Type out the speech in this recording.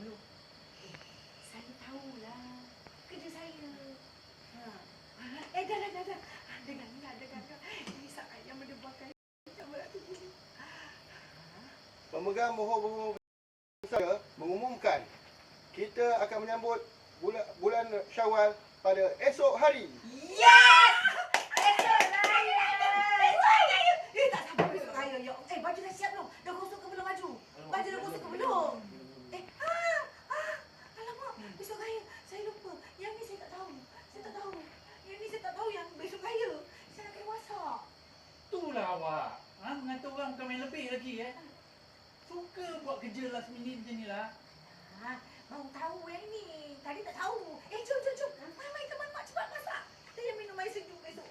dulu. Saya tahulah. Kerja saya. Dah. Dengar. Ini saya mendebarkan jamarat tu. Pemegang mohon berhubung saya mengumumkan kita akan menyambut bulan Syawal pada esok hari. Yes! Esok raya! Tak sabar besok raya. Baju dah siap belum? Dah gosok ke belum baju? Baju dah gosok ke belum? Alamak, besok raya. Saya lupa. Yang ni saya tak tahu. Yang ni saya tak tahu yang besok raya. Saya nak kena masak. Itulah awak. Mengata orang bukan main lebih lagi Suka buat kerja last minute macam ni lah. Baru tahu yang ni. Tadi tak tahu. Jom. Mai teman mak cepat masak. Saya minum air sejuk besok.